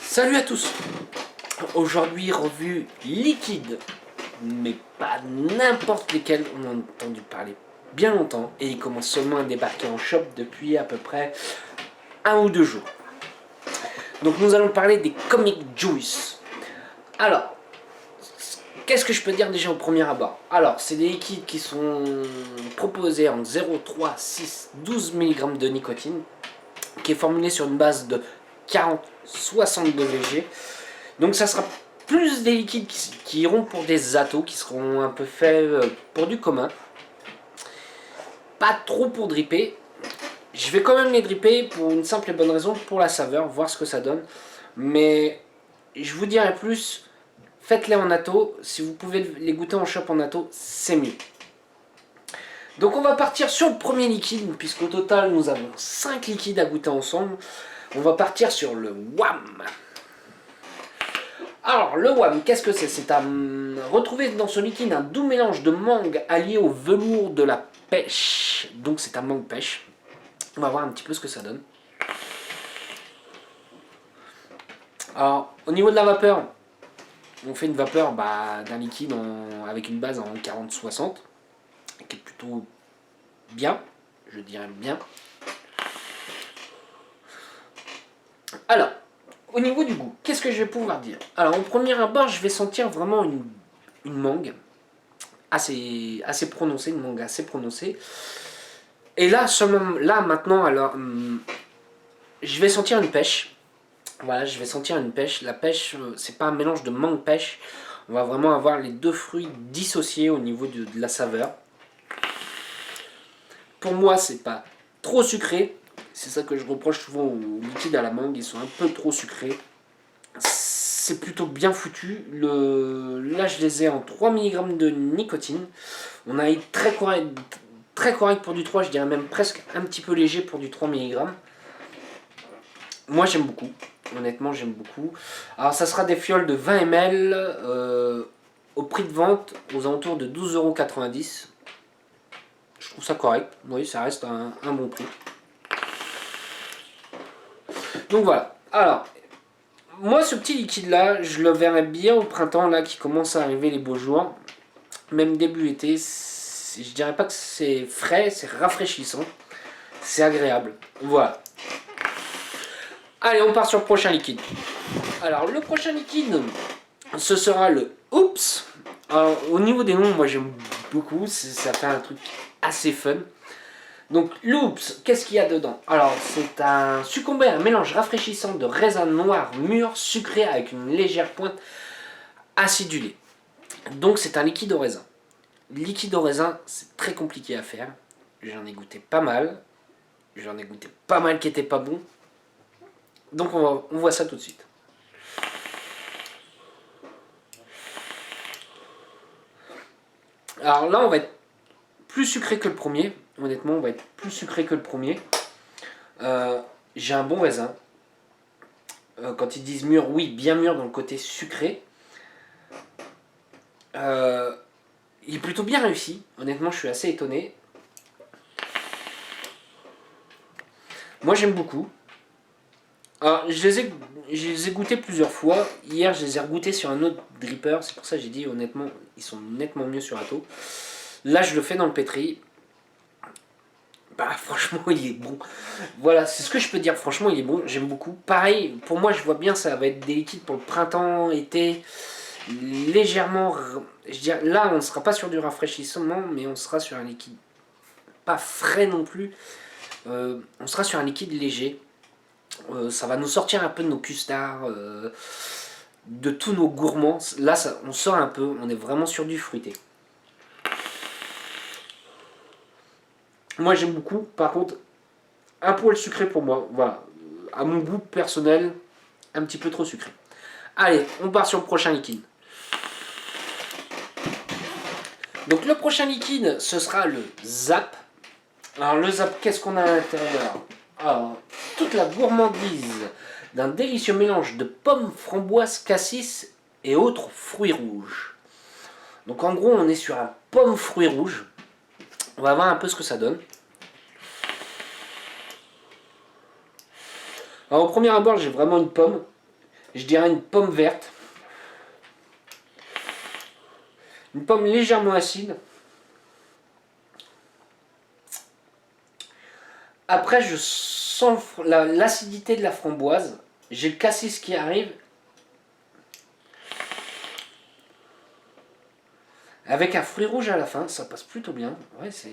Salut à tous. Aujourd'hui, revue liquide, mais pas n'importe lesquels. On en a entendu parler bien longtemps et il commence seulement à débarquer en shop depuis à peu près 1 ou 2 jours. Donc nous allons parler des Comic Juice. Alors, qu'est-ce que je peux dire déjà au premier abord? Alors, c'est des liquides qui sont proposés en 0, 3, 6, 12 mg de nicotine, qui est formulé sur une base de 40-62 VG. Donc ça sera plus des liquides qui iront pour des atos, qui seront un peu faits pour du commun. Pas trop pour dripper. Je vais quand même les dripper pour une simple et bonne raison, pour la saveur, voir ce que ça donne. Mais je vous dirais plus, faites-les en ato. Si vous pouvez les goûter en shop en ato, c'est mieux. Donc on va partir sur le premier liquide, puisqu'au total nous avons 5 liquides à goûter ensemble. On va partir sur le WAM. Alors, le WAM, qu'est-ce que c'est? C'est à retrouver dans ce liquide un doux mélange de mangue allié au velours de la pêche. Donc c'est un mangue pêche. On va voir un petit peu ce que ça donne. Alors, au niveau de la vapeur, on fait une vapeur d'un liquide avec une base en 40-60, qui est plutôt bien, je dirais bien. Alors, au niveau du goût, qu'est-ce que je vais pouvoir dire? Alors, au premier abord, je vais sentir vraiment une mangue assez prononcée, une mangue assez prononcée. Et là, maintenant, alors, je vais sentir une pêche. Voilà, je vais sentir une pêche. La pêche, c'est pas un mélange de mangue pêche. On va vraiment avoir les deux fruits dissociés au niveau de la saveur. Pour moi, c'est pas trop sucré. C'est ça que je reproche souvent aux liquides à la mangue. Ils sont un peu trop sucrés. C'est plutôt bien foutu. Là, je les ai en 3 mg de nicotine. On a été très correct pour du 3, je dirais même presque un petit peu léger pour du 3 mg. Moi, j'aime beaucoup. Honnêtement, j'aime beaucoup. Alors, ça sera des fioles de 20 ml au prix de vente aux alentours de 12,90 €. Je trouve ça correct. Oui, ça reste un bon prix. Donc voilà. Alors, moi, ce petit liquide-là, je le verrais bien au printemps, là, qui commence à arriver les beaux jours. Même début été, je dirais pas que c'est frais, c'est rafraîchissant. C'est agréable. Voilà. Allez, on part sur le prochain liquide. Alors, le prochain liquide, ce sera le Oops. Alors, au niveau des noms, moi j'aime beaucoup. Ça fait un truc assez fun. Donc, l'Oops, qu'est-ce qu'il y a dedans? Alors, c'est un succombé à un mélange rafraîchissant de raisin noir mûr sucré avec une légère pointe acidulée. Donc, c'est un liquide au raisin. Liquide au raisin, c'est très compliqué à faire. J'en ai goûté pas mal. J'en ai goûté pas mal qui étaient pas bons. Donc on voit ça tout de suite. Alors là, on va être plus sucré que le premier. Honnêtement, on va être plus sucré que le premier. J'ai un bon raisin. Quand ils disent mûr, oui, bien mûr dans le côté sucré. Il est plutôt bien réussi. Honnêtement, je suis assez étonné. Moi, j'aime beaucoup. Alors, je les ai goûtés plusieurs fois. Hier, je les ai regoûtés sur un autre dripper. C'est pour ça que j'ai dit, honnêtement, ils sont nettement mieux sur Atto. Là, je le fais dans le pétri. Bah, franchement, il est bon. Voilà, c'est ce que je peux dire. Franchement, il est bon. J'aime beaucoup. Pareil, pour moi, je vois bien, ça va être des liquides pour le printemps, été. Légèrement. Je dirais, là, on ne sera pas sur du rafraîchissement, mais on sera sur un liquide pas frais non plus. On sera sur un liquide léger. Ça va nous sortir un peu de nos custards, de tous nos gourmands. Là, on sort un peu, on est vraiment sur du fruité. Moi, j'aime beaucoup. Par contre, un poil sucré pour moi. Voilà. À mon goût personnel, un petit peu trop sucré. Allez, on part sur le prochain liquide. Donc, le prochain liquide, ce sera le Zap. Alors, le Zap, qu'est-ce qu'on a à l'intérieur? Alors, toute la gourmandise d'un délicieux mélange de pommes, framboises, cassis et autres fruits rouges. Donc en gros, on est sur un pomme fruit rouge. On va voir un peu ce que ça donne. Alors au premier abord, j'ai vraiment une pomme. Je dirais une pomme verte. Une pomme légèrement acide. Après, je sens l'acidité de la framboise. J'ai le cassis qui arrive. Avec un fruit rouge à la fin, ça passe plutôt bien. Ouais, c'est...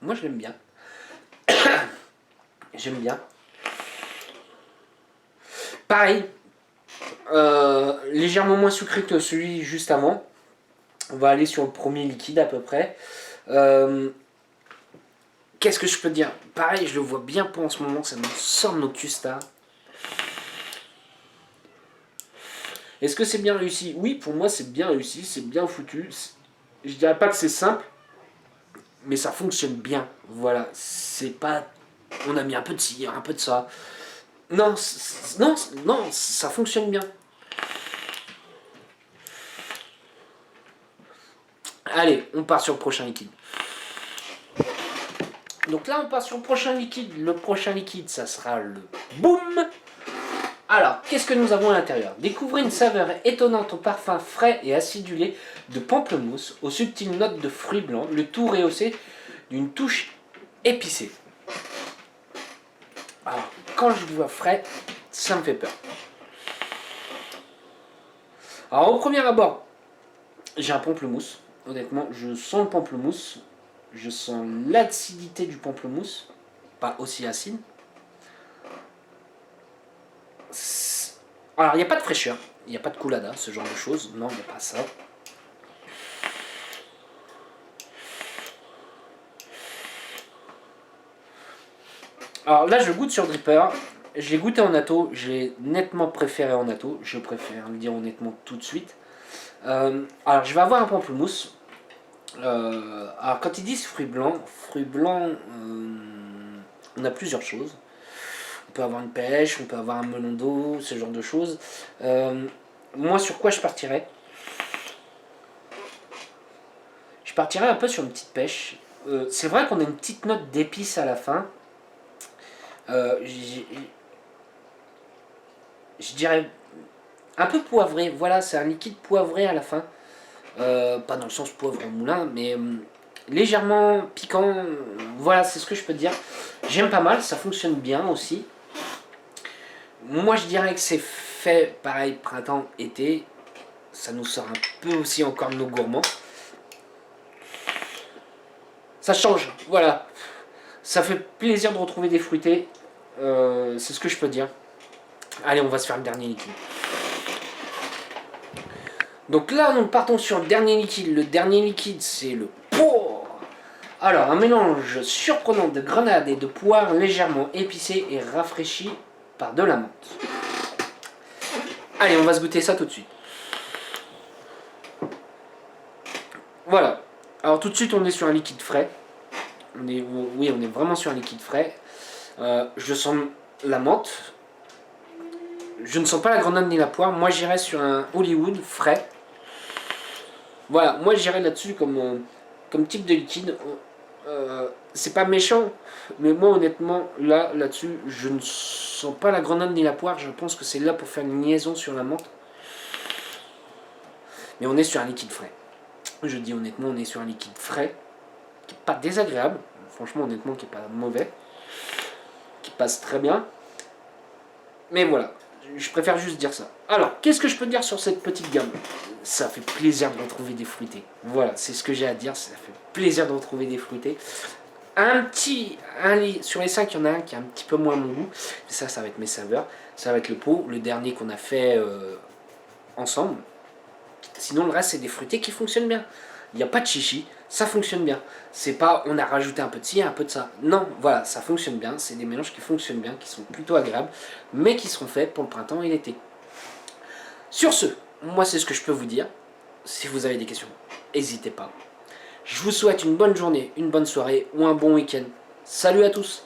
Moi, je l'aime bien. J'aime bien. Pareil. Légèrement moins sucré que celui juste avant. On va aller sur le premier liquide à peu près. Qu'est-ce que je peux dire? Pareil, je le vois bien pour en ce moment. Ça me sort de nos custards. Est-ce que c'est bien réussi? Oui, pour moi, c'est bien réussi. C'est bien foutu. Je dirais pas que c'est simple. Mais ça fonctionne bien. Voilà. C'est pas... On a mis un peu de ci, un peu de ça. Non, non, ça fonctionne bien. Allez, on part sur le prochain liquide. Donc là, on part sur le prochain liquide. Le prochain liquide, ça sera le boom. Alors, qu'est-ce que nous avons à l'intérieur? Découvrez une saveur étonnante au parfum frais et acidulé de pamplemousse, aux subtiles notes de fruits blancs, le tout rehaussé d'une touche épicée. Alors, quand je vois frais, ça me fait peur. Alors, au premier abord, j'ai un pamplemousse. Honnêtement, je sens le pamplemousse. Je sens l'acidité du pamplemousse. Pas aussi acide. Alors, il n'y a pas de fraîcheur. Il n'y a pas de colada, ce genre de choses. Non, il n'y a pas ça. Alors là, je goûte sur Dripper. J'ai goûté en natto. J'ai nettement préféré en natto. Je préfère le dire honnêtement tout de suite. Alors, je vais avoir un pamplemousse. Alors, quand ils disent fruits blancs, on a plusieurs choses. On peut avoir une pêche, on peut avoir un melon d'eau, ce genre de choses. Moi, sur quoi je partirais? Je partirais un peu sur une petite pêche. C'est vrai qu'on a une petite note d'épices à la fin. Je dirais un peu poivré. Voilà, c'est un liquide poivré à la fin. Pas dans le sens poivre au moulin, mais légèrement piquant. Voilà, c'est ce que je peux te dire. J'aime pas mal, ça fonctionne bien aussi. Moi, je dirais que c'est fait pareil printemps-été. Ça nous sort un peu aussi encore de nos gourmands. Ça change, voilà. Ça fait plaisir de retrouver des fruités. C'est ce que je peux dire. Allez, on va se faire le dernier liquide. Donc là, nous partons sur le dernier liquide. Le dernier liquide, c'est le porc. Alors, un mélange surprenant de grenade et de poire légèrement épicé et rafraîchi par de la menthe. Allez, on va se goûter ça tout de suite. Voilà. Alors tout de suite, on est sur un liquide frais. Oui, on est vraiment sur un liquide frais. Je sens la menthe. Je ne sens pas la grenade ni la poire. Moi, j'irais sur un Hollywood frais. Voilà, moi j'irais là-dessus comme type de liquide. C'est pas méchant, mais moi honnêtement, là-dessus, je ne sens pas la grenade ni la poire. Je pense que c'est là pour faire une liaison sur la menthe. Mais on est sur un liquide frais. Je dis honnêtement, on est sur un liquide frais, qui n'est pas désagréable. Franchement, honnêtement, qui n'est pas mauvais. Qui passe très bien. Mais voilà, je préfère juste dire ça. Alors, qu'est-ce que je peux dire sur cette petite gamme? Ça fait plaisir de retrouver des fruités. Voilà, c'est ce que j'ai à dire. Ça fait plaisir de retrouver des fruités. Sur les 5, il y en a un qui a un petit peu moins mon goût. Ça va être mes saveurs. Ça va être le pot, le dernier qu'on a fait ensemble. Sinon, le reste, c'est des fruités qui fonctionnent bien. Il n'y a pas de chichi, ça fonctionne bien. C'est pas on a rajouté un peu de ci, un peu de ça. Non, voilà, ça fonctionne bien. C'est des mélanges qui fonctionnent bien, qui sont plutôt agréables, mais qui seront faits pour le printemps et l'été. Sur ce, moi, c'est ce que je peux vous dire. Si vous avez des questions, n'hésitez pas. Je vous souhaite une bonne journée, une bonne soirée ou un bon week-end. Salut à tous!